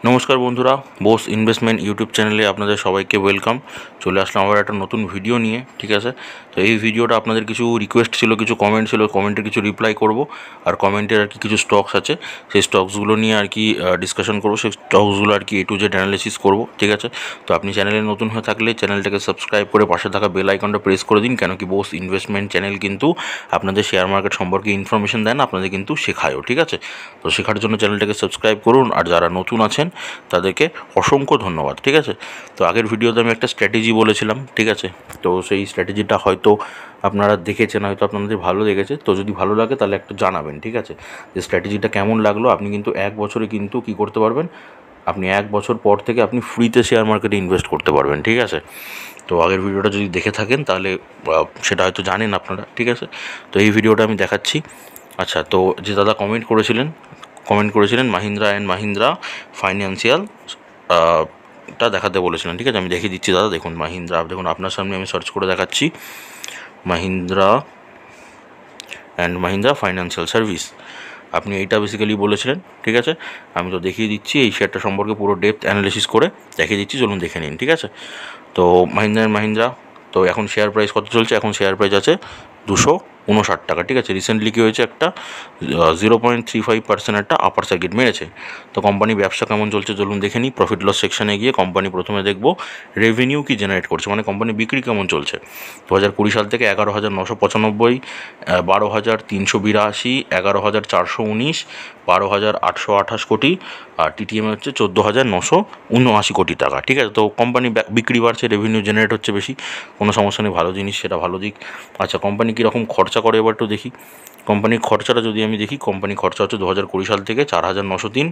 নমস্কার বন্ধুরা, Bose investment YouTube চ্যানেলে আপনাদের সবাইকে ওয়েলকাম। চলে আসলাম আবার একটা নতুন ভিডিও নিয়ে। ঠিক আছে, তো এই ভিডিওটা আপনাদের কিছু রিকোয়েস্ট ছিল, কিছু কমেন্ট ছিল, কমেন্টের কিছু রিপ্লাই করব। আর কমেন্টের আর কি কিছু স্টকস আছে, সেই স্টকসগুলো নিয়ে আর কি ডিসকাশন করবো। সেই স্টকসগুলো আর কি A to Z অ্যানালিসিস করবো। ঠিক আছে, তো আপনি চ্যানেলে নতুন হয়ে থাকলে চ্যানেলটাকে সাবস্ক্রাইব করে পাশে থাকা বেল আইকনটা প্রেস করে দিন, কেন কি বোস ইনভেস্টমেন্ট চ্যানেল কিন্তু আপনাদের শেয়ার মার্কেট সম্পর্কে ইনফরমেশন দেন, আপনাদের কিন্তু শেখায়ও। ঠিক আছে, তো শেখার জন্য চ্যানেলটাকে সাবস্ক্রাইব করুন। আর যারা নতুন আছেন তাদেরকে অসংখ্য ধন্যবাদ। ঠিক আছে, তো আগের ভিডিওতে আমি একটা স্ট্র্যাটেজি বলেছিলাম। ঠিক আছে, তো সেই স্ট্র্যাটেজিটা হয়তো আপনারা দেখেছেন, হয়তো আপনাদের ভালো লেগেছে। তো যদি ভালো লাগে তাহলে একটু জানাবেন। ঠিক আছে, যে স্ট্র্যাটেজিটা কেমন লাগলো। আপনি কিন্তু এক বছরে কিন্তু কী করতে পারবেন, আপনি এক বছর পর থেকে আপনি ফ্রিতে শেয়ার মার্কেটে ইনভেস্ট করতে পারবেন। ঠিক আছে, তো আগের ভিডিওটা যদি দেখে থাকেন তাহলে সেটা হয়তো জানেন আপনারা। ঠিক আছে, তো এই ভিডিওটা আমি দেখাচ্ছি। আচ্ছা, তো যে দাদা কমেন্ট করেছিলেন মাহিন্দ্রা অ্যান্ড মাহিন্দ্রা ফাইন্যান্সিয়াল টা দেখাতে বলেছিলেন। ঠিক আছে, আমি দেখিয়ে দিচ্ছি দাদা। দেখুন মাহিন্দ্রা, দেখুন আপনার সামনে আমি সার্চ করে দেখাচ্ছি Mahindra and Mahindra financial service. আপনি এইটা বেসিক্যালি বলেছিলেন। ঠিক আছে, আমি তো দেখিয়ে দিচ্ছি এই শেয়ারটা সম্পর্কে পুরো ডেপথ অ্যানালিসিস করে দেখিয়ে দিচ্ছি, চলুন দেখে নিন। ঠিক আছে, তো মাহিন্দ্রা অ্যান্ড মাহিন্দ্রা, তো এখন শেয়ার প্রাইস কত চলছে? এখন শেয়ার প্রাইস আছে 259 টাকা। ঠিক আছে, রিসেন্টলি কী হয়েছে, একটা 0.35% একটা আপার সার্কিট মেরেছে। তো কোম্পানি ব্যবসা কেমন চলছে চলুন দেখে নিই। প্রফিট লস সেকশানে গিয়ে কোম্পানি প্রথমে দেখব রেভিনিউ কি জেনারেট করছে, মানে কোম্পানি বিক্রি কেমন চলছে। 2020 সাল থেকে 11,995, 12,382, 11,419, 12,828 কোটি, আর টিটিএম হচ্ছে 14,979 কোটি টাকা। ঠিক আছে, তো কোম্পানি বিক্রি বাড়ছে, রেভিনিউ জেনারেট হচ্ছে বেশি, কোনো সমস্যা নেই, ভালো জিনিস, সেটা ভালো দিক। আচ্ছা, কোম্পানি কীরকম খরচা করে এবার একটু দেখি। কোম্পানির খরচাটা যদি আমি দেখি, কোম্পানির খরচা হচ্ছে 2020 সাল থেকে 4,903,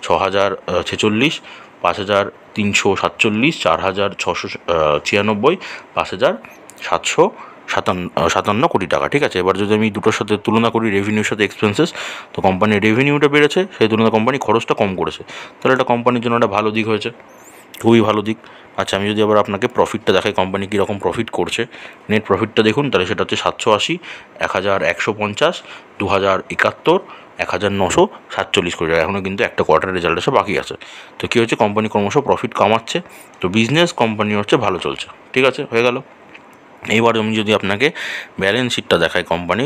6,046, 5,347, 4,696, 5,757 কোটি টাকা। ঠিক আছে, এবার যদি আমি দুটোর সাথে তুলনা করি, রেভিনিউর সাথে এক্সপেন্সেস, তো কোম্পানির রেভিনিউটা বেড়েছে, সেই তুলনায় কোম্পানি খরচটা কম করেছে। তাহলে এটা কোম্পানির জন্য একটা ভালো দিক হয়েছে, খুবই ভালো দিক। আচ্ছা, আমি যদি আবার আপনাকে প্রফিটটা দেখাই, কোম্পানি কীরকম প্রফিট করছে, নেট প্রফিটটা দেখুন, তাহলে সেটা হচ্ছে 780, 1,150, 2,071, 1,947 কোটি টাকা। এখনও কিন্তু একটা কোয়ার্টারের রেজাল্ট এসে বাকি আছে। তো কী হচ্ছে, কোম্পানি ক্রমশ প্রফিট কামাচ্ছে, তো বিজনেস কোম্পানি হচ্ছে ভালো চলছে। ঠিক আছে, হয়ে গেল। এইবার আমি যদি আপনাকে ব্যালেন্স শিটটা দেখাই কোম্পানি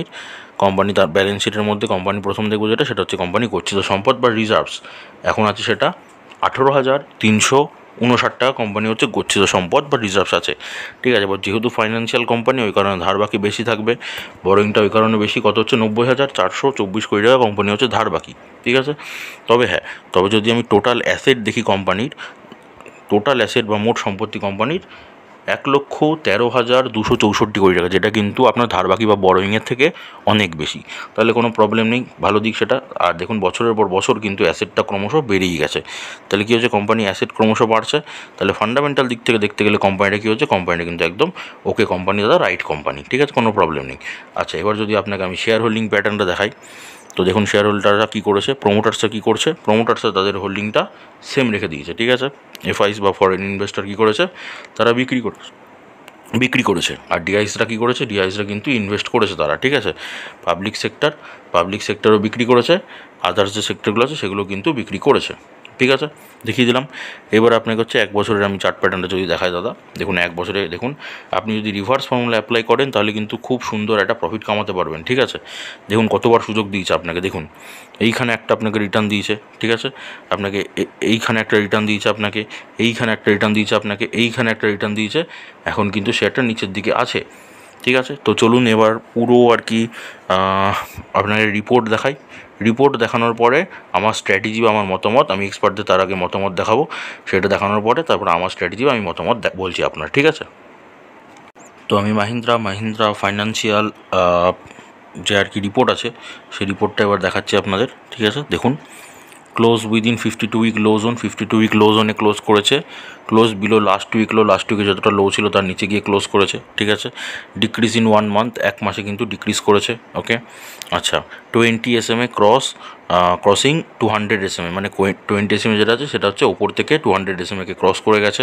তার ব্যালেন্স শিটের মধ্যে কোম্পানি প্রথম দেখবো যেটা, সেটা হচ্ছে কোম্পানি গচ্ছিত সম্পদ বা রিজার্ভস। এখন আছে সেটা 18,359 টাকা কোম্পানি হচ্ছে গচ্ছিত সম্পদ বা রিজার্ভস আছে। ঠিক আছে, এবার যেহেতু ফাইন্যান্সিয়াল কোম্পানি, ওই কারণে ধার বাকি বেশি থাকবে, বরোয়িংটা ওই কারণে বেশি, কত হচ্ছে 90,424 কোটি টাকা কোম্পানি হচ্ছে ধার বাকি। ঠিক আছে, তবে যদি আমি টোটাল অ্যাসেট দেখি কোম্পানির, টোটাল অ্যাসেট বা মোট সম্পত্তি কোম্পানির 1,13,264 কোটি টাকা, যেটা কিন্তু আপনার ধার বাকি বা বড়োইংয়ের থেকে অনেক বেশি। তাহলে কোনো প্রবলেম নেই, ভালো দিক সেটা। আর দেখুন বছরের পর বছর কিন্তু অ্যাসেটটা ক্রমশ বেড়েই গেছে। তাহলে কী হচ্ছে, কোম্পানি অ্যাসেট ক্রমশ বাড়ছে। তাহলে ফান্ডামেন্টাল দিক থেকে দেখতে গেলে কোম্পানিটা কী হচ্ছে, কোম্পানিটা কিন্তু একদম ওকে কোম্পানি, দাদা রাইট কোম্পানি। ঠিক আছে, কোনো প্রবলেম নেই। আচ্ছা, এবার যদি আপনাকে আমি শেয়ার হোল্ডিং প্যাটার্নটা দেখাই, তো দেখুন শেয়ার হোল্ডাররা কী করেছে, প্রোমোটার্সরা কী করছে, প্রোমোটার্সরা তাদের হোল্ডিংটা সেম রেখে দিয়েছে। ঠিক আছে, এফআইস বা ফরেন ইনভেস্টর কী করেছে, তারা বিক্রি করেছে। আর ডিআইসরা কী করেছে, ডিআইসরা কিন্তু ইনভেস্ট করেছে তারা। ঠিক আছে, পাবলিক সেক্টরও বিক্রি করেছে, আদার্স যে সেক্টরগুলো আছে সেগুলো কিন্তু বিক্রি করেছে। ঠিক আছে, দেখিয়ে দিলাম। এবার আপনাকে হচ্ছে এক বছরের আমি চার্ট প্যাটার্নটা যদি দেখাই দাদা, দেখুন এক বছরে দেখুন, আপনি যদি রিভার্স ফর্মুলা অ্যাপ্লাই করেন তাহলে কিন্তু খুব সুন্দর একটা প্রফিট কামাতে পারবেন। ঠিক আছে, দেখুন কতবার সুযোগ দিয়েছে আপনাকে, দেখুন এইখানে একটা আপনাকে রিটার্ন দিয়েছে। ঠিক আছে, আপনাকে এইখানে একটা রিটার্ন দিয়েছে, আপনাকে এইখানে একটা রিটার্ন দিয়েছে, আপনাকে এইখানে একটা রিটার্ন দিয়েছে। এখন কিন্তু শেয়ারটা নিচের দিকে আছে। ঠিক আছে, তো চলুন এবার পুরো আর কি আপনাকে রিপোর্ট দেখাই। রিপোর্ট দেখানোর পরে আমার স্ট্র্যাটেজি বা আমার মতামত, আমি এক্সপার্টদের তার আগে মতামত দেখাবো, সেটা দেখানোর পরে তারপর আমার স্ট্র্যাটেজি বা আমি মতামত বলছি আপনার। ঠিক আছে, তো আমি মাহিন্দ্রা ফাইন্যান্সিয়াল যে আর কি রিপোর্ট আছে, সেই রিপোর্টটা এবার দেখাচ্ছি আপনাদের। ঠিক আছে, দেখুন close within 52 week low zone, 52 week low জোনে ক্লোজ করেছে, ক্লোজ বিলো লাস্ট উইকে যতটা লো ছিল তার নিচে গিয়ে ক্লোজ করেছে। ঠিক আছে, ডিক্রিজ ইন 1 মান্থ, এক মাসে কিন্তু ডিক্রিজ করেছে। ওকে, আচ্ছা 20 SMA ক্রসিং 200 SMA, মানে 20 SMA যেটা আছে সেটা হচ্ছে ওপর থেকে 200 SMA-কে ক্রস করে গেছে।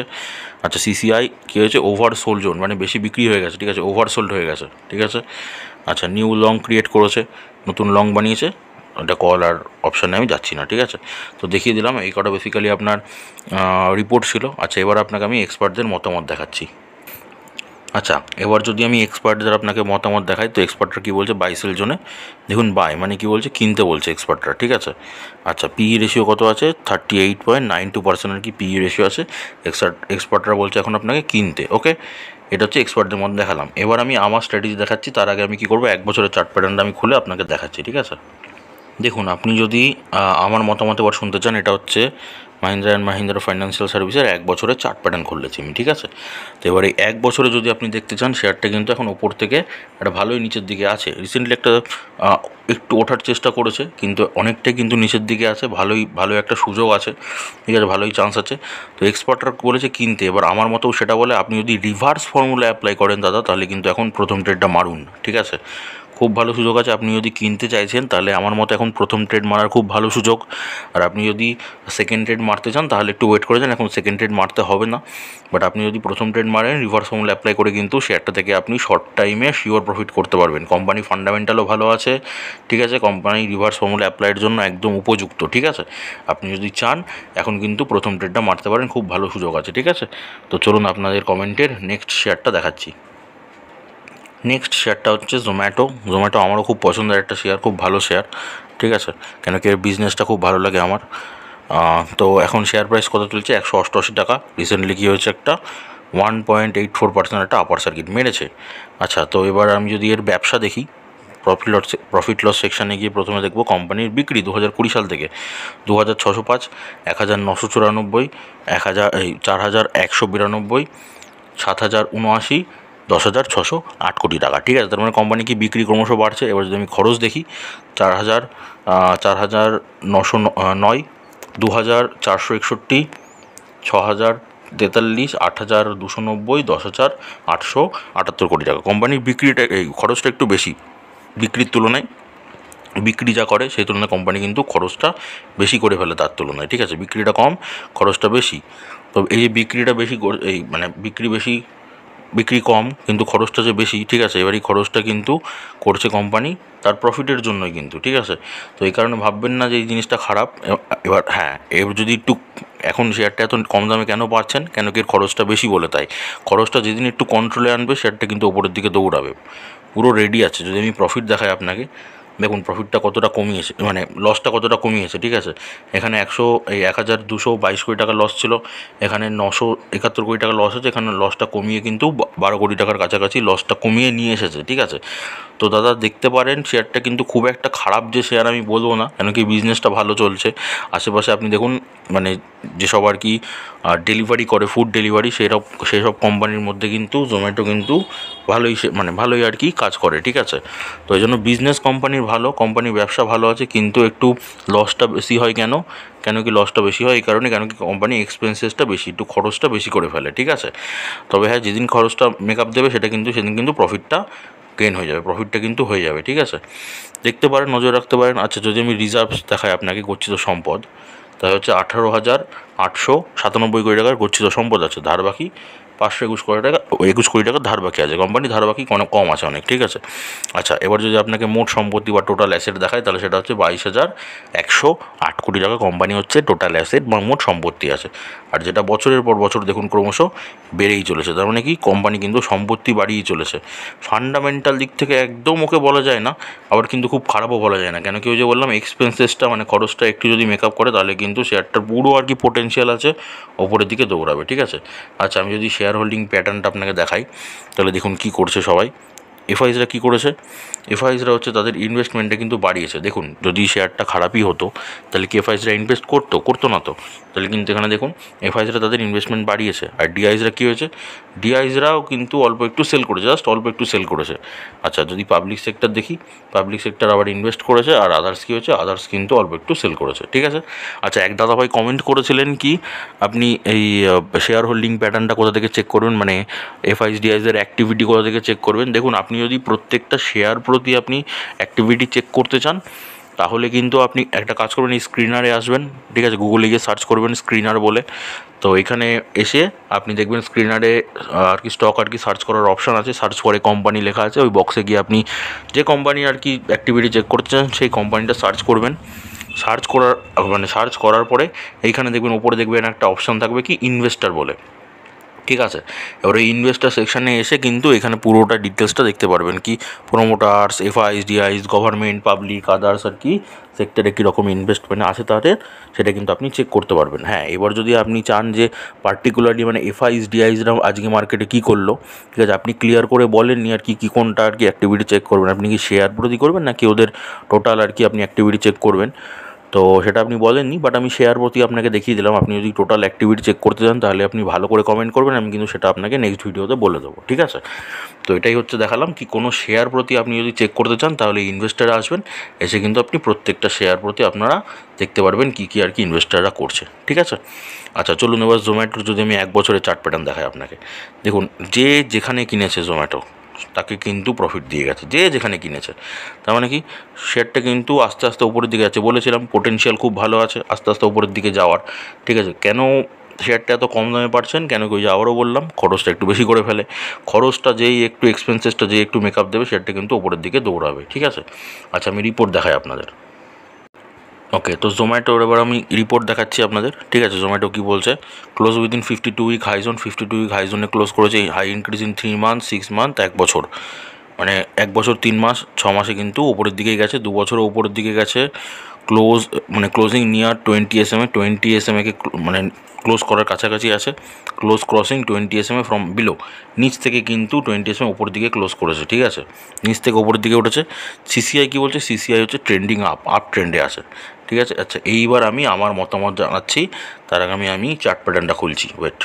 আচ্ছা, সিসিআই কী হয়েছে, ওভারসোল্ড জোন, মানে বেশি বিক্রি হয়ে গেছে। ঠিক আছে, ওভারসোল্ড হয়ে গেছে। ঠিক আছে, আচ্ছা নিউ লং ক্রিয়েট করেছে, নতুন লং বানিয়েছে এটা কল আর অপশানে আমি যাচ্ছি না, ঠিক আছে। তো দেখিয়ে দিলাম, এই কটা বেসিক্যালি আপনার রিপোর্ট ছিল। আচ্ছা, এবার আপনাকে আমি এক্সপার্টদের মতামত দেখাচ্ছি। আচ্ছা, এবার যদি আমি এক্সপার্টদের আপনাকে মতামত দেখাই, তো এক্সপার্টরা কী বলছে বাই সেল জোনে, দেখুন বাই মানে কী বলছে, কিনতে বলছে এক্সপার্টরা, ঠিক আছে। আচ্ছা, পিই রেশিও কত আছে, 38.92% আর কি পিই রেশিও আছে। এক্সপার্টরা বলছে এখন আপনাকে কিনতে, ওকে। এটা হচ্ছে এক্সপার্টদের মধ্যে দেখালাম। এবার আমি আমার স্ট্র্যাটেজি দেখাচ্ছি, তার আগে আমি কী করবো, 1 বছরের চার্ট প্যাটার্নটা আমি খুলে আপনাকে দেখাচ্ছি, ঠিক আছে। দেখুন, আপনি যদি আমার মতামত এবার শুনতে চান, এটা হচ্ছে মাহিন্দ্রা অ্যান্ড মাহিন্দ্রা ফাইন্যান্সিয়াল সার্ভিসের 1 বছরের চার্ট প্যাটার্ন খুলেছি আমি, ঠিক আছে। তো এবার এই 1 বছরে যদি আপনি দেখতে চান, শেয়ারটা কিন্তু এখন ওপর থেকে একটা ভালোই নিচের দিকে আছে। রিসেন্টলি একটা একটু ওঠার চেষ্টা করেছে, কিন্তু অনেকটাই কিন্তু নিচের দিকে আছে। ভালো একটা সুযোগ আছে, ঠিক আছে, ভালোই চান্স আছে। তো এক্সপার্টরা বলেছে কিনতে। এবার আমার মতো সেটা বলে, আপনি যদি রিভার্স ফর্মুলা অ্যাপ্লাই করেন দাদা, তাহলে কিন্তু এখন প্রথম ট্রেডটা মারুন, ঠিক আছে। খুব ভালো সুযোগ আছে। আপনি যদি কিনতে চাইছেন, তাহলে আমার মতো এখন প্রথম ট্রেড মারার খুব ভালো সুযোগ। আর আপনি যদি সেকেন্ড ট্রেড মারতে চান, তাহলে একটু ওয়েট করে যান, এখন সেকেন্ড ট্রেড মারতে হবে না। বাট আপনি যদি প্রথম ট্রেড মারেন, রিভার্স ফর্মুলা অ্যাপ্লাই করে কিন্তু শেয়ারটা থেকে আপনি শর্ট টাইমে শিওর প্রফিট করতে পারবেন। কোম্পানি ফান্ডামেন্টালও ভালো আছে, ঠিক আছে। কোম্পানি রিভার্স ফর্মুলা অ্যাপ্লাইয়ের জন্য একদম উপযুক্ত, ঠিক আছে। আপনি যদি চান, এখন কিন্তু প্রথম ট্রেডটা মারতে পারেন, খুব ভালো সুযোগ আছে, ঠিক আছে। তো চলুন আপনাদের কমেন্টের নেক্সট শেয়ারটা দেখাচ্ছি। নেক্সট শেয়ারটা হচ্ছে জোম্যাটো। জোম্যাটো আমারও খুব পছন্দের একটা শেয়ার, খুব ভালো শেয়ার, ঠিক আছে। কেন কি এর বিজনেসটা খুব ভালো লাগে আমার। তো এখন শেয়ার প্রাইস কত চলছে, 188 টাকা। রিসেন্টলি কী হয়েছে, একটা 1.84% একটা আপার সার্কিট মেরেছে। আচ্ছা, তো এবার আমি যদি এর ব্যবসা দেখি, প্রফিট লস সেকশানে গিয়ে প্রথমে দেখব কোম্পানির বিক্রি 2020 সাল থেকে 2605, 1994, 4192, 7079, 10,608 কোটি টাকা, ঠিক আছে। তার মানে কোম্পানি কি বিক্রি ক্রমশ বাড়ছে। এবার যদি আমি খরচ দেখি, 4,909, 2,461, 6,043, 8,290, 10,878 কোটি টাকা। কোম্পানির বিক্রিটা, এই খরচটা একটু বেশি বিক্রির তুলনায়। বিক্রি যা করে সেই তুলনায় কোম্পানি কিন্তু খরচটা বেশি করে ফেলে তার তুলনায়, ঠিক আছে। বিক্রিটা কম, খরচটা বেশি। তো এই যে বিক্রিটা বেশি, এই মানে বিক্রি কম কিন্তু খরচটা যে বেশি, ঠিক আছে। এবার এই খরচটা কিন্তু করছে কোম্পানি তার প্রফিটের জন্যই কিন্তু, ঠিক আছে। তো এই কারণে ভাববেন না যে এই জিনিসটা খারাপ। এবার হ্যাঁ, এবার যদি একটু, এখন শেয়ারটা এত কম দামে কেন পাচ্ছেন, কেন কি এর খরচটা বেশি বলে, তাই। খরচটা যেদিন একটু কন্ট্রোলে আনবে, শেয়ারটা কিন্তু ওপরের দিকে দৌড়াবে, পুরো রেডি আছে। যদি আমি প্রফিট দেখাই আপনাকে, দেখুন প্রফিটটা কতটা কমিয়েছে, মানে লসটা কতটা কমিয়েছে, ঠিক আছে। এখানে 1,222 কোটি টাকা লস ছিল, এখানে 971 কোটি টাকা লস আছে। এখানে লসটা কমিয়ে কিন্তু 12 কোটি টাকার কাছাকাছি লসটা কমিয়ে নিয়ে এসেছে, ঠিক আছে। তো দাদা দেখতে পারেন, শেয়ারটা কিন্তু খুব একটা খারাপ যে শেয়ার আমি বলবো না, কেন কি বিজনেসটা ভালো চলছে। আশেপাশে আপনি দেখুন, মানে যেসব আর কি ডেলিভারি করে, ফুড ডেলিভারি, সেসব কোম্পানির মধ্যে কিন্তু জোম্যাটো কিন্তু ভালোই আর কি কাজ করে, ঠিক আছে। তো এই জন্য বিজনেস কোম্পানির ভালো, কোম্পানির ব্যবসা ভালো আছে, কিন্তু একটু লসটা বেশি হয়। কেন কি লসটা বেশি হয়, এই কারণে, কেন কি কোম্পানি এক্সপেন্সেসটা বেশি, একটু খরচটা বেশি করে ফেলে, ঠিক আছে। তবে হ্যাঁ, যেদিন খরচটা মেকআপ দেবে, সেদিন কিন্তু প্রফিটটা গেইন হয়ে যাবে, প্রফিটটা কিন্তু হয়ে যাবে, ঠিক আছে। দেখতে পারেন, নজর রাখতে পারেন। আচ্ছা, যদি আমি রিজার্ভস দেখাই আপনাকে, গচ্ছিত সম্পদ, তাই হচ্ছে 18,897 কোটি টাকার গচ্ছিত সম্পদ আছে। ধার বাকি 521 কোটি টাকা, 21 কোটি টাকা ধার বাকি আছে। কোম্পানি ধার বাকি অনেক কম আছে, অনেক, ঠিক আছে। আচ্ছা, এবার যদি আপনাকে মোট সম্পত্তি বা টোটাল অ্যাসেট দেখায়, তাহলে সেটা হচ্ছে 22,108 কোটি টাকা কোম্পানি হচ্ছে টোটাল অ্যাসেট বা মোট সম্পত্তি আছে। আর যেটা বছরের পর বছর দেখুন ক্রমশ বেড়েই চলেছে। তার মানে কি কোম্পানি কিন্তু সম্পত্তি বাড়িয়েই চলেছে। ফান্ডামেন্টাল দিক থেকে একদম ওকে বলা যায় না, আবার কিন্তু খুব খারাপও বলা যায় না। কেন কি ওই যে বললাম, এক্সপেন্সেসটা মানে খরচটা একটু যদি মেকআপ করে, তাহলে কিন্তু শেয়ারটার পুরো আর কি পোটেনশিয়াল আছে, ওপরের দিকে দৌড়াবে, ঠিক আছে। আচ্ছা, আমি যদি শেয়ার হোল্ডিং প্যাটার্নটা আপনাকে দেখাই, তাহলে দেখুন কী করছে সবাই। এফআইসরা কী করেছে, এফআইসরা হচ্ছে তাদের ইনভেস্টমেন্টটা কিন্তু বাড়িয়েছে। দেখুন, যদি শেয়ারটা খারাপই হতো, তাহলে কি এফআইসরা ইনভেস্ট করতো না তো। তাহলে কিন্তু এখানে দেখুন, এফআইসরা তাদের ইনভেস্টমেন্ট বাড়িয়েছে। আর ডিআইসরা কী হয়েছে, ডিআইসরাও কিন্তু অল্প একটু সেল করেছে, জাস্ট অল্প একটু সেল করেছে। আচ্ছা, যদি পাবলিক সেক্টর দেখি, পাবলিক সেক্টর আবার ইনভেস্ট করেছে। আর আদার্স কী হয়েছে, আদার্স কিন্তু অল্প একটু সেল করেছে, ঠিক আছে। আচ্ছা, এক দাদাভাই কমেন্ট করেছিলেন কি, আপনি এই শেয়ার হোল্ডিং প্যাটার্নটা কোথা থেকে চেক করবেন, মানে এফআইস ডিআইসের অ্যাক্টিভিটি কোথা থেকে চেক করবেন। দেখুন, আপনি যদি প্রত্যেকটা শেয়ার প্রতি আপনি অ্যাক্টিভিটি চেক করতে চান, তাহলে কিন্তু আপনি একটা কাজ করবেন, এই স্ক্রিনারে আসবেন, ঠিক আছে, গুগলে গিয়ে সার্চ করবেন স্ক্রিনার বলে। তো এখানে এসে আপনি দেখবেন স্ক্রিনারে আর কি স্টক আর কি সার্চ করার অপশান আছে, সার্চ করে কোম্পানি লেখা আছে, ওই বক্সে গিয়ে আপনি যে কোম্পানি আর কি অ্যাক্টিভিটি চেক করতে চান সেই কোম্পানিটা সার্চ করবেন। সার্চ করার পরে এইখানে দেখবেন ওপরে দেখবেন একটা অপশান থাকবে কি ইনভেস্টার বলে, ঠিক আছে। এবার এই ইনভেস্টার সেকশানে এসে কিন্তু এখানে পুরোটা ডিটেলসটা দেখতে পারবেন, কি promoters, FIIs, DIIs, government, public, others আর কি সেক্টরে কীরকম ইনভেস্টমেন্ট আছে তাদের, সেটা কিন্তু আপনি চেক করতে পারবেন। হ্যাঁ, এবার যদি আপনি চান যে পার্টিকুলারলি মানে এফআইস, ডিআইসরা আজকে মার্কেটে কী করলো, ঠিক আছে, আপনি ক্লিয়ার করে বলেননি আর কি কোনটা আর কি অ্যাক্টিভিটি চেক করবেন, আপনি কি শেয়ার প্রতি করবেন নাকি ওদের টোটাল আর কি আপনি অ্যাক্টিভিটি চেক করবেন, তো সেটা আপনি বলেননি। বাট আমি শেয়ার প্রতি আপনাকে দেখিয়ে দিলাম। আপনি যদি টোটাল অ্যাক্টিভিটি চেক করতে চান তাহলে আপনি ভালো করে কমেন্ট করবেন, আমি কিন্তু সেটা আপনাকে নেক্সট ভিডিওতে বলে দেবো, ঠিক আছে। তো এটাই হচ্ছে দেখালাম কি কোনো শেয়ার প্রতি আপনি যদি চেক করতে চান তাহলে ইনভেস্টারে আসবেন, এসে কিন্তু আপনি প্রত্যেকটা শেয়ার প্রতি আপনারা দেখতে পারবেন কী কী আর কি ইনভেস্টাররা করছে, ঠিক আছে। আচ্ছা চলুন এবার জোম্যাটোর যদি আমি 1 বছরের চার্ট প্যাটার্ন দেখাই আপনাকে। দেখুন, যে যেখানে কিনেছে জোম্যাটো তাকে কিন্তু প্রফিট দিয়ে গেছে, যে যেখানে কিনেছে। তার মানে কি শেয়ারটা কিন্তু আস্তে আস্তে উপরের দিকে যাচ্ছে, বলেছিলাম পোটেনশিয়াল খুব ভালো আছে আস্তে আস্তে উপরের দিকে যাওয়ার, ঠিক আছে। কেন শেয়ারটা এত কম দামে পাচ্ছেন, কেন কি যে আবারও বললাম খরচটা একটু বেশি করে ফেলে, খরচটা যেই একটু এক্সপেন্সেসটা যেই একটু মেকআপ দেবে শেয়ারটা কিন্তু উপরের দিকে দৌড়াবে, ঠিক আছে। আচ্ছা আমি রিপোর্ট দেখাই আপনাদের। ওকে, তো জোম্যাটোর এবার আমি রিপোর্ট দেখাচ্ছি আপনাদের, ঠিক আছে। জোম্যাটো কী বলছে, close within 52 week high zone, 52 week high জোনে ক্লোজ করেছে, high increase in 3 month 6 month, 1 বছর, মানে 1 বছর 3 মাস 6 মাসে কিন্তু উপরের দিকেই গেছে, 2 বছরও উপরের দিকে গেছে। মানে ক্লোজিং নিয়ার 20 SMA, 20 SMA-কে মানে ক্লোজ করার কাছাকাছি আছে, close crossing 20 SMA from below, নিচ থেকে কিন্তু 20 SMA উপর দিকে ক্লোজ করেছে, ঠিক আছে, নিচ থেকে উপরের দিকে উঠেছে। সিসিআই কী বলছে, সিসিআই হচ্ছে ট্রেন্ডিং আপ ট্রেন্ডে আছে, ঠিক আছে। আচ্ছা এইবার আমি আমার মতামত জানাচ্ছি, তার আগে আমি চার্ট প্যাটার্নটা খুলছি, ওয়েট।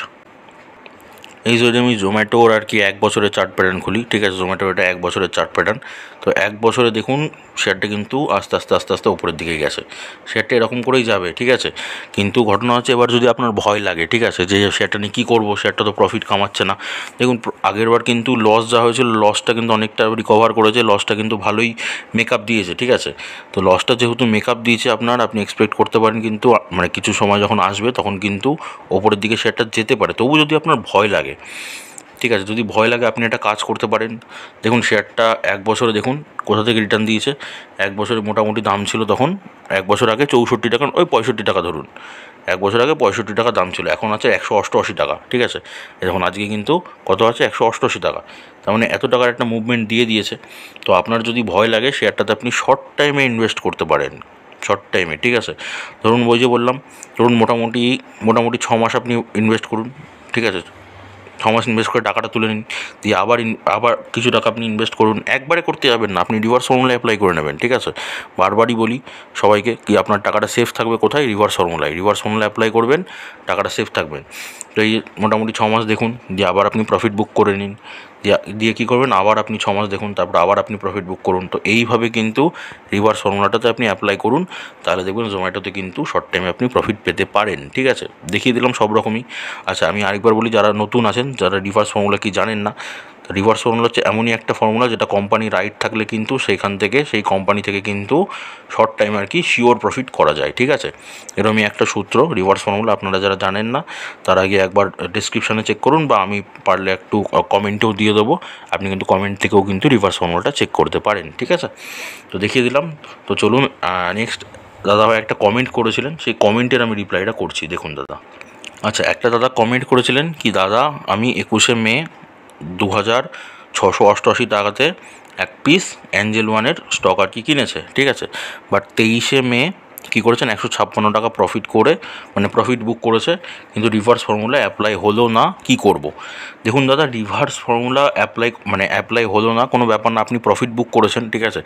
এই যদি আমি জোম্যাটোর আর কি 1 বছরের চার্ট প্যাটার্ন খুলি, ঠিক আছে, জোম্যাটোর এটা 1 বছরের চার্ট প্যাটার্ন। তো 1 বছরে দেখুন শেয়ারটা কিন্তু আস্তে আস্তে আস্তে আস্তে উপরের দিকে গেছে, শেয়ারটা এরকম করেই যাবে, ঠিক আছে। কিন্তু ঘটনা হচ্ছে এবার যদি আপনার ভয় লাগে, ঠিক আছে, যে শেয়ারটা নিয়ে কী করবো, শেয়ারটা তো প্রফিট কামাচ্ছে না। দেখুন আগেরবার কিন্তু লস যা হয়েছিল, লসটা কিন্তু অনেকটা রিকভার করেছে, লসটা কিন্তু ভালোই মেকআপ দিয়েছে, ঠিক আছে। তো লসটা যেহেতু মেকআপ দিয়েছে আপনি এক্সপেক্ট করতে পারেন কিন্তু মানে কিছু সময় যখন আসবে তখন কিন্তু ওপরের দিকে শেয়ারটা যেতে পারে। তবু যদি আপনার ভয় লাগে, ঠিক আছে, যদি ভয় লাগে আপনি একটা কাজ করতে পারেন। দেখুন শেয়ারটা 1 বছরে দেখুন কোথা থেকে রিটার্ন দিয়েছে। 1 বছরে মোটামুটি দাম ছিল তখন 1 বছর আগে 64 টাকা, ওই 65 টাকা ধরুন, 1 বছর আগে 65 টাকা দাম ছিল, এখন আছে 188 টাকা, ঠিক আছে। এখন আজকে কিন্তু কত আছে, 188 টাকা, তার মানে এত টাকার একটা মুভমেন্ট দিয়ে দিয়েছে। তো আপনার যদি ভয় লাগে শেয়ারটাতে আপনি শর্ট টাইমে ইনভেস্ট করতে পারেন, শর্ট টাইমে, ঠিক আছে। ধরুন ওই যে বললাম, ধরুন মোটামুটি 6 মাস আপনি ইনভেস্ট করুন, ঠিক আছে, 6 মাস ইনভেস্ট করে টাকাটা তুলে নিন, দিয়ে আবার কিছু টাকা আপনি ইনভেস্ট করুন। একবারে করতে যাবেন না, আপনি রিভার্স ফর্মুলা অ্যাপ্লাই করে নেবেন, ঠিক আছে। বারবারই বলি সবাইকে কি আপনার টাকাটা সেফ থাকবে কোথায়, রিভার্স ফর্মুলা অ্যাপ্লাই করবেন, টাকাটা সেফ থাকবে। তো এই মোটামুটি 6 মাস দেখুন, দিয়ে আবার আপনি প্রফিট বুক করে নিন, দিয়ে কী করবেন, আবার আপনি 6 মাস দেখুন, তারপর আবার আপনি প্রফিট বুক করুন। তো এইভাবে কিন্তু রিভার্স ফর্মুলাটাতে আপনি অ্যাপ্লাই করুন, তাহলে দেখবেন জোম্যাটোতে কিন্তু শর্ট টাইমে আপনি প্রফিট পেতে পারেন, ঠিক আছে। দেখিয়ে দিলাম সব রকমই। আচ্ছা আমি আরেকবার বলি, যারা নতুন আছেন, যারা রিভার্স ফর্মুলা কি জানেন না, রিভার্স ফর্মুলা হচ্ছে এমনই একটা ফর্মুলা যেটা কোম্পানি রাইট থাকলে কিন্তু সেই কোম্পানি থেকে কিন্তু শর্ট টাইম আর কি শিওর প্রফিট করা যায়, ঠিক আছে। এরকমই একটা সূত্র রিভার্স ফর্মুলা, আপনারা যারা জানেন না তার আগে একবার ডিসক্রিপশানে চেক করুন, বা আমি পারলে একটু কমেন্টেও দিয়ে দেবো, আপনি কিন্তু কমেন্ট থেকেও কিন্তু রিভার্স ফর্মুলাটা চেক করতে পারেন, ঠিক আছে। তো দেখিয়ে দিলাম। তো চলুন নেক্সট, দাদাভাই একটা কমেন্ট করেছিলেন, সেই কমেন্টের আমি রিপ্লাইটা করছি, দেখুন দাদা। আচ্ছা একটা দাদা কমেন্ট করেছিলেন কি, দাদা আমি 21শে মে 2688 টাকাতে 1 পিস অ্যাঞ্জেল ওয়ানের স্টক আর কি কিনেছে, ঠিক আছে। বাট 23শে মে কী করেছেন, 156 টাকা প্রফিট করে মানে প্রফিট বুক করেছে, কিন্তু রিভার্স ফর্মুলা অ্যাপ্লাই হলো না, কি করব। দেখুন দাদা, রিভার্স ফর্মুলা অ্যাপ্লাই হলো না কোনো ব্যাপার না, আপনি প্রফিট বুক করেছেন, ঠিক আছে।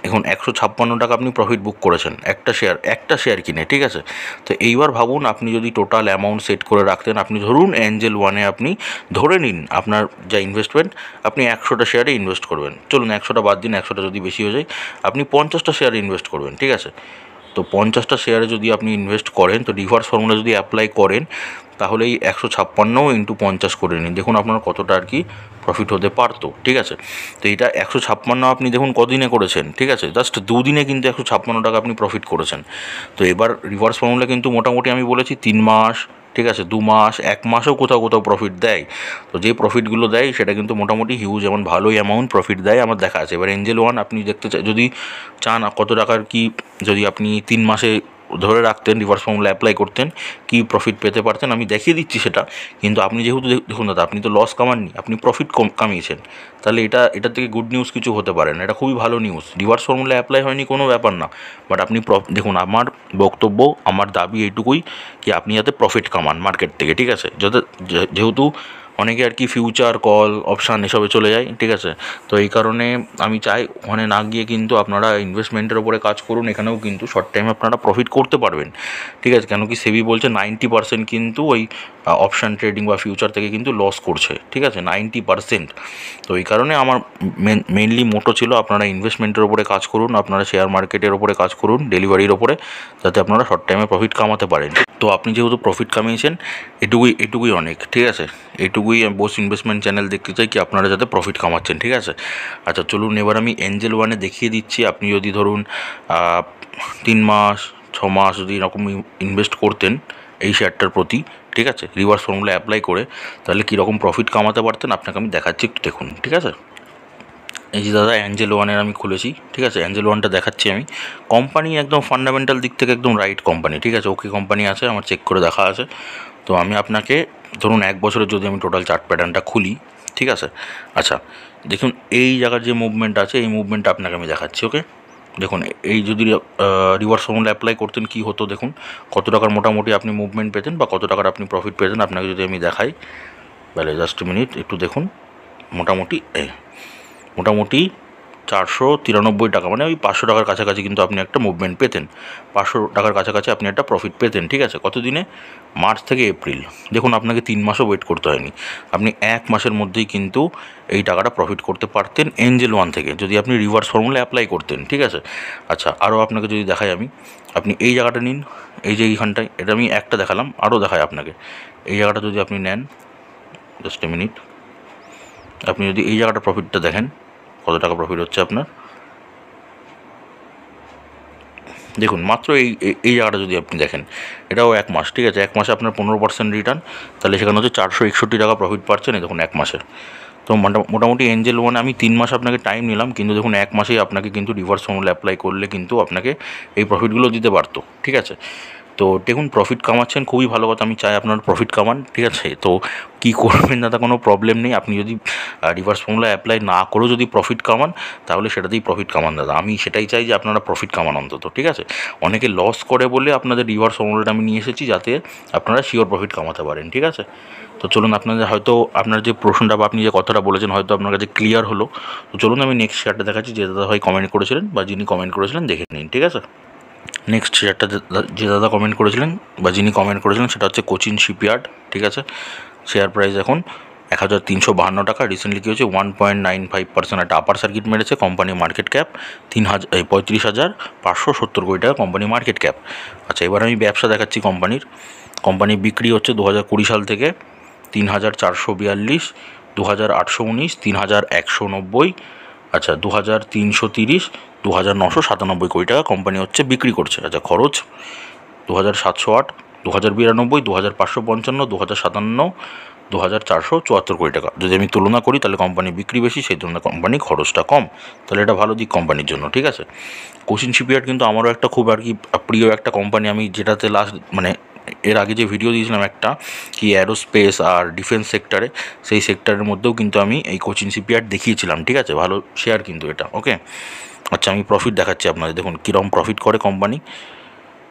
এখন 156 টাকা আপনি প্রফিট বুক করেছেন একটা শেয়ার কিনে, ঠিক আছে। তো এইবার ভাবুন, আপনি যদি টোটাল অ্যামাউন্ট সেট করে রাখতেন, আপনি ধরুন অ্যাঞ্জেল ওয়ানে আপনি ধরে নিন আপনার যা ইনভেস্টমেন্ট, আপনি 100টা শেয়ারে ইনভেস্ট করবেন, চলুন 100টা বাদ দিন, 100টা যদি বেশি হয়ে যায়, আপনি 50টা শেয়ারে ইনভেস্ট করবেন, ঠিক আছে। তো 50টা শেয়ারে যদি আপনি ইনভেস্ট করেন, তো রিভার্স ফর্মুলা যদি অ্যাপ্লাই করেন তাহলে এই 156 ইন্টু 50 করে নিন, দেখুন আপনার কতটা আর কি প্রফিট হতে পারতো। ঠিক আছে, তো এটা 156 আপনি দেখুন কদিনে করেছেন। ঠিক আছে, জাস্ট দুদিনে কিন্তু 156 টাকা আপনি প্রফিট করেছেন। তো এবার রিভার্স ফর্মুলা কিন্তু মোটামুটি আমি বলেছি 3 মাস, ঠিক আছে, 2 মাস, 1 মাসেও কোথাও কোথাও প্রফিট দেয়। তো যে প্রফিটগুলো দেয় সেটা কিন্তু মোটামুটি হিউজ, যেমন ভালোই অ্যামাউন্ট প্রফিট দেয় আমার দেখা আছে। এবার এঞ্জেল ওয়ান আপনি দেখতে যদি চান কত টাকার কি, যদি আপনি 3 মাসে ধরে রাখতেন, রিভার্স ফর্মুলা অ্যাপ্লাই করতেন, কি প্রফিট পেতে পারতেন আমি দেখিয়ে দিচ্ছি সেটা। কিন্তু আপনি যেহেতু দেখুন দাদা, আপনি তো লস কামাননি, আপনি প্রফিট কামিয়েছেন, তাহলে এটার থেকে গুড নিউজ কিছু হতে পারে না, এটা খুবই ভালো নিউজ। রিভার্স ফর্মুলা অ্যাপ্লাই হয়নি কোনো ব্যাপার না, বাট আপনি দেখুন আমার বক্তব্য, আমার দাবি এইটুকুই কি আপনি যাতে প্রফিট কামান মার্কেট থেকে। ঠিক আছে, যেহেতু অনেকে আর কি ফিউচার কল অপশান এসবে চলে যায়। ঠিক আছে, তো এই কারণে আমি চাই ওখানে না গিয়ে কিন্তু আপনারা ইনভেস্টমেন্টের ওপরে কাজ করুন, এখানেও কিন্তু শর্ট টাইমে আপনারা প্রফিট করতে পারবেন। ঠিক আছে, কেন কি সেবি বলছে 90% কিন্তু ওই অপশান ট্রেডিং বা ফিউচার থেকে কিন্তু লস করছে। ঠিক আছে, 90%। তো এই কারণে আমার মেনলি মোটো ছিল আপনারা ইনভেস্টমেন্টের ওপরে কাজ করুন, আপনারা শেয়ার মার্কেটের ওপরে কাজ করুন, ডেলিভারির ওপরে, যাতে আপনারা শর্ট টাইমে প্রফিট কামাতে পারেন। তো আপনি যেহেতু প্রফিট কামিয়েছেন, এটুকুই অনেক। ঠিক আছে, এইটুকুই আমি বোস ইনভেস্টমেন্ট চ্যানেল দেখতে চাই কি আপনারা যাতে প্রফিট কামাচ্ছেন। ঠিক আছে, আচ্ছা চলুন এবার আমি এঞ্জেল ওয়ানে দেখিয়ে দিচ্ছি। আপনি যদি ধরুন 3 মাস 6 মাস যদি এরকম ইনভেস্ট করতেন এই শেয়ারটার প্রতি, ঠিক আছে, রিভার্স ফর্মুলা অ্যাপ্লাই করে, তাহলে কীরকম প্রফিট কামাতে পারতেন আপনাকে আমি দেখাচ্ছি, একটু দেখুন। ঠিক আছে, এই যে দাদা অ্যাঞ্জেল ওয়ানের আমি খুলেছি। ঠিক আছে, অ্যাঞ্জেল ওয়ানটা দেখাচ্ছি আমি। কোম্পানি একদম ফান্ডামেন্টাল দিক থেকে একদম রাইট কোম্পানি। ঠিক আছে, ওকে কোম্পানি আছে, আমার চেক করে দেখা আছে। তো আমি আপনাকে ধরুন 1 বছরের যদি আমি টোটাল চার্ট প্যাটার্নটা খুলি, ঠিক আছে, আচ্ছা দেখুন এই জায়গার যে মুভমেন্ট আছে, এই মুভমেন্টটা আপনাকে আমি দেখাচ্ছি। ওকে, দেখুন এই যদি রিভার্স ফর্মুলা অ্যাপ্লাই করতেন কী হতো, দেখুন কত টাকার মোটামুটি আপনি মুভমেন্ট পেতেন বা কত টাকার আপনি প্রফিট পেতেন, আপনাকে যদি আমি দেখাই তাহলে জাস্ট মিনিট একটু দেখুন। মোটামুটি 493 টাকা, মানে ওই 500 টাকার কাছাকাছি কিন্তু আপনি একটা মুভমেন্ট পেতেন, 500 টাকার কাছাকাছি আপনি একটা প্রফিট পেতেন। ঠিক আছে, কত দিনে? মার্চ থেকে এপ্রিল। দেখুন আপনাকে 3 মাসও ওয়েট করতে হয়নি, আপনি 1 মাসের মধ্যেই কিন্তু এই টাকাটা প্রফিট করতে পারতেন এঞ্জেল ওয়ান থেকে, যদি আপনি রিভার্স ফর্মুলা অ্যাপ্লাই করতেন। ঠিক আছে, আচ্ছা আরও আপনাকে যদি দেখাই আমি, আপনি এই জায়গাটা নিন, এই যে এইখানটায়, এটা আমি একটা দেখালাম, আরও দেখাই আপনাকে। এই জায়গাটা যদি আপনি নেন, জাস্ট এ মিনিট, আপনি যদি এই জায়গাটা প্রফিটটা দেখেন কত টাকা প্রফিট হচ্ছে আপনার, দেখুন মাত্র এই জায়গাটা যদি আপনি দেখেন, এটাও 1 মাস। ঠিক আছে, 1 মাসে আপনার 15% রিটার্ন, তাহলে সেখানে হচ্ছে 461 টাকা প্রফিট পাচ্ছেন। এই দেখুন 1 মাসে। তো মোটামুটি এঞ্জেল ওয়ানে আমি 3 মাস আপনাকে টাইম নিলাম, কিন্তু দেখুন 1 মাসেই আপনাকে কিন্তু রিভার্স ফর্মুলা অ্যাপ্লাই করলে কিন্তু আপনাকে এই প্রফিটগুলো দিতে পারতো। ঠিক আছে, তো দেখুন প্রফিট কামাচ্ছেন, খুবই ভালো কথা, আমি চাই আপনার প্রফিট কামান। ঠিক আছে, তো কী করবেন দাদা, কোনো প্রবলেম নেই, আপনি যদি রিভার্স ফর্মুলা অ্যাপ্লাই না করেও যদি প্রফিট কামান, তাহলে সেটাতেই প্রফিট কামান দাদা। আমি সেটাই চাই যে আপনারা প্রফিট কামান অন্তত। ঠিক আছে, অনেকে লস করে বলে আপনাদের রিভার্স ফর্মুলাটা আমি নিয়ে এসেছি, যাতে আপনারা শিওর প্রফিট কামাতে পারেন। ঠিক আছে, তো চলুন আপনাদের হয়তো আপনার যে প্রশ্নটা বা আপনি যে কথাটা বলেছেন হয়তো আপনার কাছে ক্লিয়ার হলো। তো চলুন আমি নেক্সট শেয়ারটা দেখাচ্ছি, যে দাদা ভাই কমেন্ট করেছিলেন বা যিনি কমেন্ট করেছিলেন, দেখে নিন। ঠিক আছে, নেক্সট শেয়ারটা যে দাদা কমেন্ট করেছিলেন বা যিনি কমেন্ট করেছিলেন সেটা হচ্ছে কোচিন শিপইয়ার্ড। ঠিক আছে, শেয়ার প্রাইস এখন 1352 টাকা। রিসেন্টলি কী হচ্ছে 1.95% একটা আপার সার্কিট মেরেছে। কোম্পানি মার্কেট ক্যাপ 35,570 কোটি টাকা কোম্পানি মার্কেট ক্যাপ। আচ্ছা এবার আমি ব্যবসা দেখাচ্ছি কোম্পানি বিক্রি হচ্ছে 2020 সাল থেকে 3,442, 2,819, 3,190, আচ্ছা 2,330, 2,997 কোটি টাকা কোম্পানি হচ্ছে বিক্রি করছে। আচ্ছা খরচ 2,708, 2,092, 2,555, 2,057, 2,474 কোটি টাকা। যদি আমি তুলনা করি তাহলে কোম্পানি বিক্রি বেশি, সেই তুলনায় কোম্পানি খরচটা কম, তাহলে এটা ভালো দিক কোম্পানির জন্য। ঠিক আছে, কোচিন শিপইয়ার্ড কিন্তু আমারও একটা খুব আর কি প্রিয় একটা কোম্পানি, আমি যেটাতে লাস্ট মানে এর আগে যে ভিডিও দিয়েছিলাম একটা কি অ্যারোস্পেস আর ডিফেন্স সেক্টরে, সেই সেক্টরের মধ্যেও কিন্তু আমি এই কোচিন শিপইয়ার্ড দেখিয়েছিলাম। ঠিক আছে, ভালো শেয়ার কিন্তু এটা। ওকে, আচ্ছা আমি প্রফিট দেখাচ্ছি আপনাদের, দেখুন কীরকম প্রফিট করে কোম্পানি।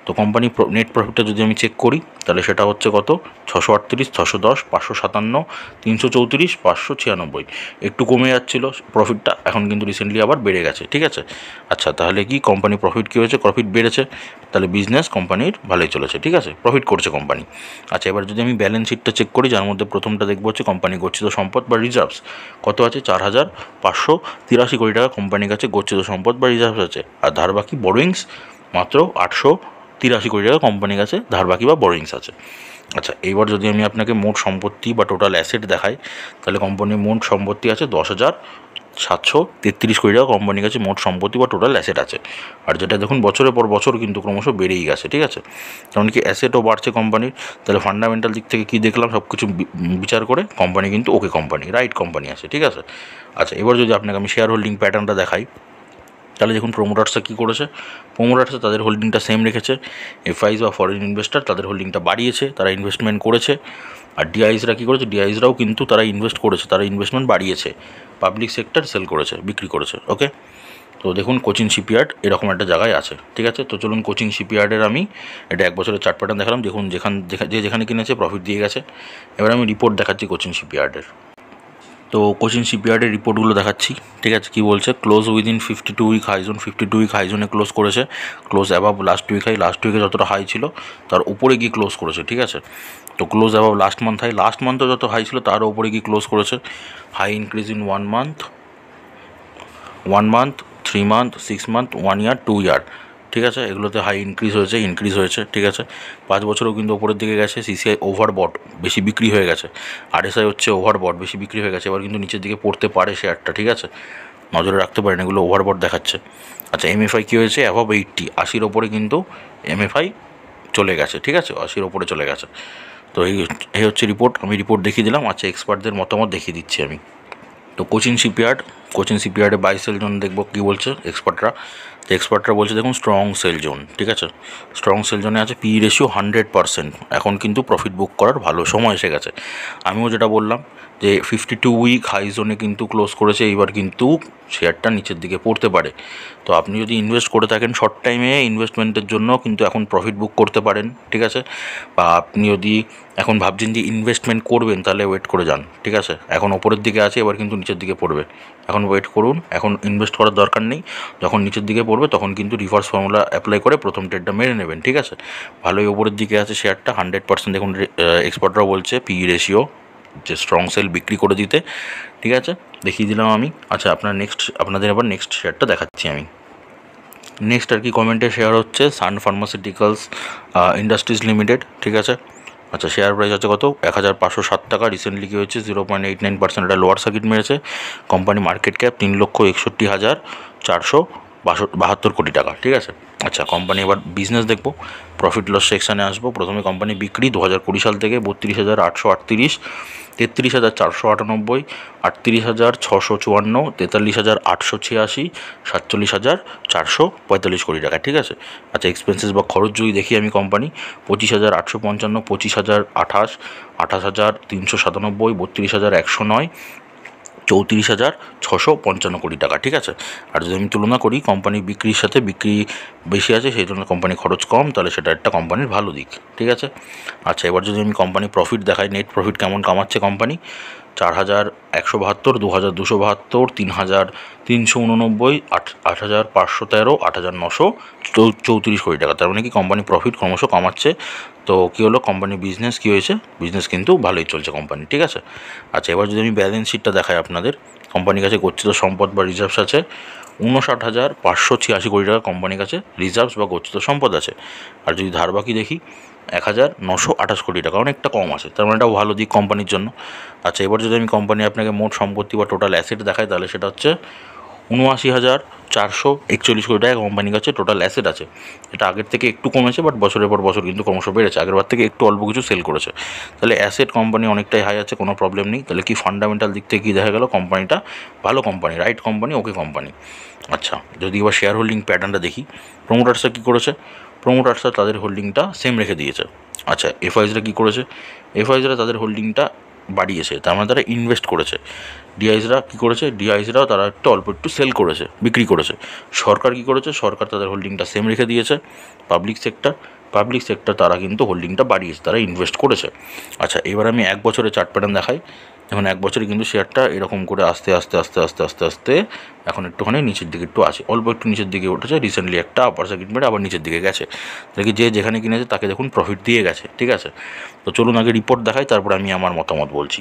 তো কোম্পানি নেট প্রফিটটা যদি আমি চেক করি তাহলে সেটা হচ্ছে কত, 638, 610, 557, 334, 596, একটু কমে যাচ্ছিলো প্রফিটটা, এখন কিন্তু রিসেন্টলি আবার বেড়ে গেছে। ঠিক আছে, আচ্ছা তাহলে কি কোম্পানি প্রফিট কী হয়েছে, প্রফিট বেড়েছে, তাহলে বিজনেস কোম্পানির ভালোই চলেছে। ঠিক আছে, প্রফিট করছে কোম্পানি। আচ্ছা এবার যদি আমি ব্যালেন্স শিটটা চেক করি, যার মধ্যে প্রথমটা দেখবো হচ্ছে কোম্পানি গচ্ছিত সম্পদ বা রিজার্ভস কত আছে, 4,583 কোটি টাকা কোম্পানির কাছে গচ্ছিত সম্পদ বা রিজার্ভস আছে। আর ধার বাকি বোরোয়িংস মাত্র 883 কোটি টাকা কোম্পানির কাছে ধার বাকি বা বরোয়িংস আছে। আচ্ছা, এইবার যদি আমি আপনাকে মোট সম্পত্তি বা টোটাল অ্যাসেট দেখাই, তাহলে কোম্পানির মোট সম্পত্তি আছে 10,733 কোটি টাকা কোম্পানির কাছে মোট সম্পত্তি বা টোটাল অ্যাসেট আছে। আর যেটা দেখুন বছরের পর বছর কিন্তু ক্রমশ বেড়েই গেছে, ঠিক আছে। কারণ কি অ্যাসেটও বাড়ছে কোম্পানির, তাহলে ফান্ডামেন্টাল দিক থেকে কী দেখলাম, সব কিছু বিচার করে কোম্পানি কিন্তু ওকে কোম্পানি, রাইট কোম্পানি আছে, ঠিক আছে। আচ্ছা, এবার যদি আপনাকে আমি শেয়ার হোল্ডিং প্যাটার্নটা দেখাই, তাহলে দেখুন প্রোমোটার্সরা কী করেছে। প্রোমোটার্সরা তাদের হোল্ডিংটা সেম রেখেছে। এফআইস বা ফরেন ইনভেস্টার তাদের হোল্ডিংটা বাড়িয়েছে, তারা ইনভেস্টমেন্ট করেছে। আর ডিআইসরা কী করেছে, ডিআইসরাও কিন্তু তারা ইনভেস্ট করেছে, তারা ইনভেস্টমেন্ট বাড়িয়েছে। পাবলিক সেক্টর সেল করেছে, বিক্রি করেছে। ওকে, তো দেখুন কোচিন শিপইয়ার্ড এরকম একটা জায়গায় আছে, ঠিক আছে। তো চলুন কোচিন শিপইয়ার্ডের আমি এটা 1 বছরের চার্ট প্যাটার্ন দেখালাম। দেখুন যেখানে কিনেছে প্রফিট দিয়ে গেছে। এবার আমি রিপোর্ট দেখাচ্ছি কোচিন শিপইয়ার্ডের। তো কোচিন শিপইয়ার্ডের রিপোর্টগুলো দেখাচ্ছি, ঠিক আছে। কী বলছে, close within 52 week high zone, 52 week হাইজোনে ক্লোজ করেছে। Close above last week high, last উইকে যতটা হাই ছিল তার উপরে গিয়ে ক্লোজ করেছে, ঠিক আছে। তো close above last month high, last মান্থও যত হাই ছিল তারও উপরে গিয়ে ক্লোজ করেছে। High increase in 1 month, 3 month, 6 month, 1 year, 2 year, ঠিক আছে। এগুলোতে হাই ইনক্রিজ হয়েছে, ঠিক আছে। 5 বছরেও কিন্তু ওপরের দিকে গেছে। সিসিআই ওভারবট, বেশি বিক্রি হয়ে গেছে। আরএসআই হচ্ছে ওভারবট, বেশি বিক্রি হয়ে গেছে। এবার কিন্তু নিচের দিকে পড়তে পারে শেয়ারটা, ঠিক আছে, নজরে রাখতে পারেন, এগুলো ওভারবট দেখাচ্ছে। আচ্ছা, এমএফআই কী হয়েছে, অ্যাভাব 80, 80-র ওপরে কিন্তু এমএফআই চলে গেছে, ঠিক আছে, 80-র ওপরে চলে গেছে। তো এই হচ্ছে রিপোর্ট, আমি রিপোর্ট দেখিয়ে দিলাম। আচ্ছা, এক্সপার্টদের মতামত দেখিয়ে দিচ্ছি আমি। তো কোচিন শিপইয়ার্ডে বাই সেল জোন দেখবো কী বলছে এক্সপার্টরা বলছে দেখুন স্ট্রং সেল জোন, ঠিক আছে। স্ট্রং সেল জোনে আছে পি রেশিও 100%। এখন কিন্তু প্রফিট বুক করার ভালো সময় এসে গেছে। আমিও যেটা বললাম যে 52 উইক হাই জোনে কিন্তু ক্লোজ করেছে, এইবার কিন্তু শেয়ারটা নিচের দিকে পড়তে পারে। তো আপনি যদি ইনভেস্ট করে থাকেন শর্ট টাইমে, ইনভেস্টমেন্টের জন্য কিন্তু এখন প্রফিট বুক করতে পারেন, ঠিক আছে। বা আপনি যদি এখন ভাবছেন যে ইনভেস্টমেন্ট করবেন, তাহলে ওয়েট করে যান, ঠিক আছে। এখন ওপরের দিকে আছে, এবার কিন্তু নিচের দিকে পড়বে। এখন ওয়েট করুন, এখন ইনভেস্ট করার দরকার নেই। যখন নিচের দিকে পড়বে তখন কিন্তু রিভার্স ফর্মুলা অ্যাপ্লাই করে প্রথম ট্রেডটা মেরে নেবেন, ঠিক আছে। ভালোই ওপরের দিকে আছে শেয়ারটা 100%। দেখুন এক্সপার্টরাও বলছে পি রেশিও যে স্ট্রং সেল বিক্রি করে দিতে, ঠিক আছে, দেখিয়ে দিলাম আমি। আচ্ছা, আপনাদের এবার নেক্সট শেয়ারটা দেখাচ্ছি আমি। নেক্সট আর কি কমেন্টে শেয়ার হচ্ছে সান ফার্মাসিউটিক্যালস ইন্ডাস্ট্রিজ লিমিটেড, ঠিক আছে। আচ্ছা, শেয়ার প্রাইস আছে কত, 1,507 টাকা। রিসেন্টলি কী হয়েছে, 0.89% এটা লোয়ার সার্কিট মেরেছে। কোম্পানি মার্কেট ক্যাপ 3,61,472 কোটি টাকা, ঠিক আছে। আচ্ছা, কোম্পানি এবার বিজনেস দেখবো, প্রফিট লস সেকশানে আসবো। প্রথমে কোম্পানি বিক্রি 2020 সাল থেকে 32,838, 33,498, 38,654, 43,886, 47,445 কোটি টাকা, ঠিক আছে। আচ্ছা, এক্সপেন্সেস বা খরচ যদি দেখি আমি, কোম্পানি 25,855, 25,028, 28,397, 32,109, 34,655 কোটি টাকা, ঠিক আছে। আর যদি আমি তুলনা করি কোম্পানির বিক্রির সাথে, বিক্রি বেশি আছে সেই জন্য কোম্পানির খরচ কম, তাহলে সেটা একটা কোম্পানির ভালো দিক, ঠিক আছে। আচ্ছা, এবার যদি আমি কোম্পানির প্রফিট দেখাই, নেট প্রফিট কেমন কামাচ্ছে কোম্পানি, 4,172, 2,272, 3,389, 8,513, 8,934 কোটি টাকা। তার মানে কি কোম্পানি প্রফিট ক্রমশ কামাচ্ছে। তো কী হলো, কোম্পানির বিজনেস কী হয়েছে, বিজনেস কিন্তু ভালোই চলছে কোম্পানি, ঠিক আছে। আচ্ছা, এবার যদি আমি ব্যালেন্স শিটটা দেখাই আপনাদের, কোম্পানির কাছে গচ্ছিত সম্পদ বা রিজার্ভস আছে 59,586 কোটি টাকা কোম্পানির কাছে রিজার্ভস বা গচ্ছিত সম্পদ আছে। আর যদি ধার বাকি দেখি 1,928 কোটি টাকা, অনেকটা কম আছে, তার মানে এটাও ভালো দিক কোম্পানির জন্য। আচ্ছা, এবার যদি আমি কোম্পানি আপনাকে মোট সম্পত্তি বা টোটাল অ্যাসেট দেখাই, তাহলে সেটা হচ্ছে 79,441 কোটি টাকা কোম্পানির কাছে টোটাল অ্যাসেট আছে। এটা আগের থেকে একটু কমেছে, বাট বছরের পর বছর কিন্তু ক্রমশ বেড়েছে। আগেরবার থেকে একটু অল্প কিছু সেল করেছে, তাহলে অ্যাসেট কোম্পানি অনেকটাই হাই আছে, কোনো প্রবলেম নেই। তাহলে কি ফান্ডামেন্টাল দিক থেকে কী দেখা গেল, কোম্পানিটা ভালো কোম্পানি, রাইট কোম্পানি, ওকে কোম্পানি। আচ্ছা, যদি এবার শেয়ার হোল্ডিং প্যাটার্নটা দেখি, প্রোমোটার্সরা কী করেছে, প্রোমোটার্সরা তাদের হোল্ডিংটা সেম রেখে দিয়েছে। আচ্ছা, এফআইসরা কী করেছে, এফআইসরা তাদের হোল্ডিংটা বাড়িয়েছে, তার মানে তারা ইনভেস্ট করেছে। ডিআইসরা কী করেছে, ডিআইসরাও তারা একটু অল্প একটু সেল করেছে, বিক্রি করেছে। সরকার কী করেছে, সরকার তাদের হোল্ডিংটা সেম রেখে দিয়েছে। পাবলিক সেক্টর তারা কিন্তু হোল্ডিংটা বাড়িয়েছে, তারা ইনভেস্ট করেছে। আচ্ছা, এবার আমি 1 বছরের চার্ট প্যাটার্ন দেখাই। এখন 1 বছরে কিন্তু শেয়ারটা এরকম করে আস্তে আস্তে আস্তে আস্তে আস্তে আস্তে এখন একটুখানি নিচের দিকে একটু আছে, অল্প একটু নিচের দিকে উঠেছে। রিসেন্টলি একটা আপার সার্কিট মেরে আবার নিচের দিকে গেছে, দেখি যে যেখানে কিনেছে তাকে দেখুন প্রফিট দিয়ে গেছে, ঠিক আছে। তো চলুন আগে রিপোর্ট দেখাই, তারপর আমি আমার মতামত বলছি।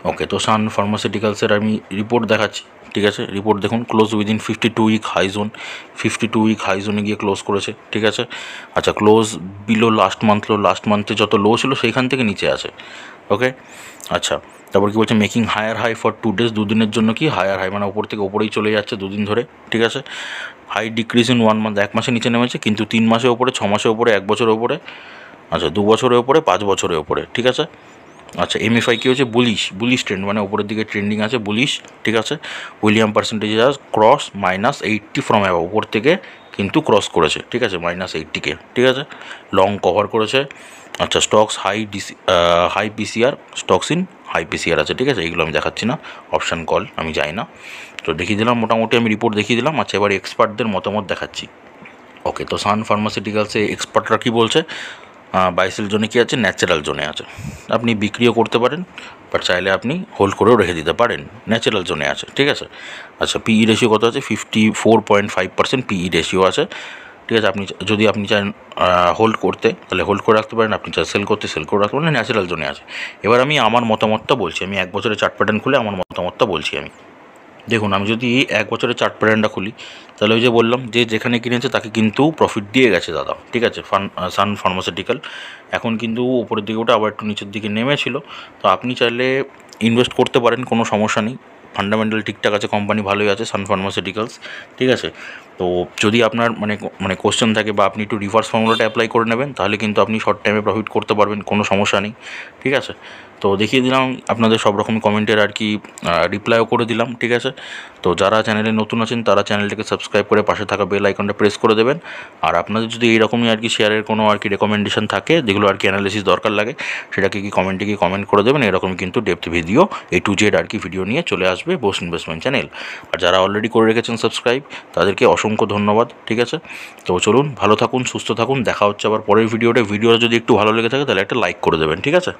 ওকে, তো সান ফার্মাসিউটিক্যালসের আমি রিপোর্ট দেখাচ্ছি। ঠিক আছে। রিপোর্ট দেখুন, close within 52 week high zone, 52 week high জোনে গিয়ে ক্লোজ করেছে, ঠিক আছে। আচ্ছা, ক্লোজ বিলো লাস্ট মান্থে যত লো ছিল সেইখান থেকে নিচে আছে, ওকে। আচ্ছা, তারপর কি বলছে, making higher high for 2 days, দুদিনের জন্য কি হায়ার হাই, মানে ওপর থেকে ওপরেই চলে যাচ্ছে দুদিন ধরে, ঠিক আছে। হাই ডিক্রিজ ইন 1 মান্থ, 1 মাসে নিচে নেমেছে, কিন্তু 3 মাসের ওপরে, 6 মাসের ওপরে, 1 বছরের ওপরে, আচ্ছা 2 বছরের ওপরে, 5 বছরের ওপরে, ঠিক আছে। আচ্ছা, এমএফআই কী হচ্ছে, বুলিশ ট্রেন্ড, মানে ওপরের দিকে ট্রেন্ডিং আছে, বুলিশ, ঠিক আছে। উইলিয়াম পার্সেন্টেজ আজ ক্রস -80 ফ্রম অ্যাভাব, ওপর থেকে কিন্তু ক্রস করেছে, ঠিক আছে, -80কে, ঠিক আছে। লং কভার করেছে। আচ্ছা, stocks high PCR, stocks in high PCR আছে, ঠিক আছে। এইগুলো আমি দেখাচ্ছি না, অপশান কল আমি যাই না, তো দেখিয়ে দিলাম, মোটামুটি আমি রিপোর্ট দেখিয়ে দিলাম। আচ্ছা, এবার এক্সপার্টদের মতামত দেখাচ্ছি। ওকে, তো সান ফার্মাসিউটিক্যালসে এক্সপার্টরা কী বলছে, বাইসেল জোনে কী আছে, ন্যাচারাল জোনে আছে, আপনি বিক্রিও করতে পারেন, বাট চাইলে আপনি হোল্ড করেও রেখে দিতে পারেন, ন্যাচারাল জোনে আছে, ঠিক আছে। আচ্ছা, পিই রেশিও কত আছে, 54.5% পিই রেশিও আছে, ঠিক আছে। যদি আপনি চান হোল্ড করতে, তাহলে হোল্ড করে রাখতে পারেন, আপনি চান সেল করতে, সেল করে রাখতে পারেন, ন্যাচারাল জোনে আছে। এবার আমি আমার মতামতটা বলছি, আমি 1 বছরের চার্ট প্যাটার্ন খুলে আমার মতামতটা বলছি আমি। দেখুন, আমি যদি 1 বছরের চার্ট প্যাটার্নটা খুলি, তাহলে ওই যে বললাম যে যেখানে কিনেছে তাকে কিন্তু প্রফিট দিয়ে গেছে দাদা, ঠিক আছে। সান ফার্মাসিউটিক্যাল এখন কিন্তু উপরের দিকে ওটা আবার একটু নিচের দিকে নেমেছিল, তো আপনি চাইলে ইনভেস্ট করতে পারেন, কোনো সমস্যা নেই। ফান্ডামেন্টাল ঠিকঠাক আছে, কোম্পানি ভালোই আছে সান ফার্মাসিউটিক্যালস, ঠিক আছে। তো যদি আপনার মানে কোশ্চেন থাকে বা আপনি একটু রিভার্স ফর্মুলাটা অ্যাপ্লাই করে নেবেন, তাহলে কিন্তু আপনি শর্ট টাইমে প্রফিট করতে পারবেন, কোনো সমস্যা নেই, ঠিক আছে। তো দেখিয়ে দিলাম আপনাদের সব রকম কমেন্টের আর কি রিপ্লাইও করে দিলাম, ঠিক আছে। তো যারা চ্যানেলে নতুন আছেন তারা চ্যানেলটাকে সাবস্ক্রাইব করে পাশে থাকা বেল আইকনটা প্রেস করে দেবেন। আর আপনাদের যদি এইরকমই আর কি শেয়ারের কোনো আর কি রেকমেন্ডেশন থাকে, যেগুলো আর কি অ্যানালিসিস দরকার লাগে, সেটাকে কি কমেন্টে গিয়ে কমেন্ট করে দেবেন। এরকমই কিন্তু depth video A to Z আর কি ভিডিও নিয়ে চলে আসবে বোস ইনভেস্টমেন্ট চ্যানেল। আর যারা অলরেডি করে রেখেছেন সাবস্ক্রাইব, তাদেরকে অসংখ্য ধন্যবাদ, ঠিক আছে। তো চলুন, ভালো থাকুন, সুস্থ থাকুন, দেখা হচ্ছে আবার পরের ভিডিওটা যদি একটু ভালো লেগে থাকে তাহলে একটা লাইক করে দেবেন, ঠিক আছে।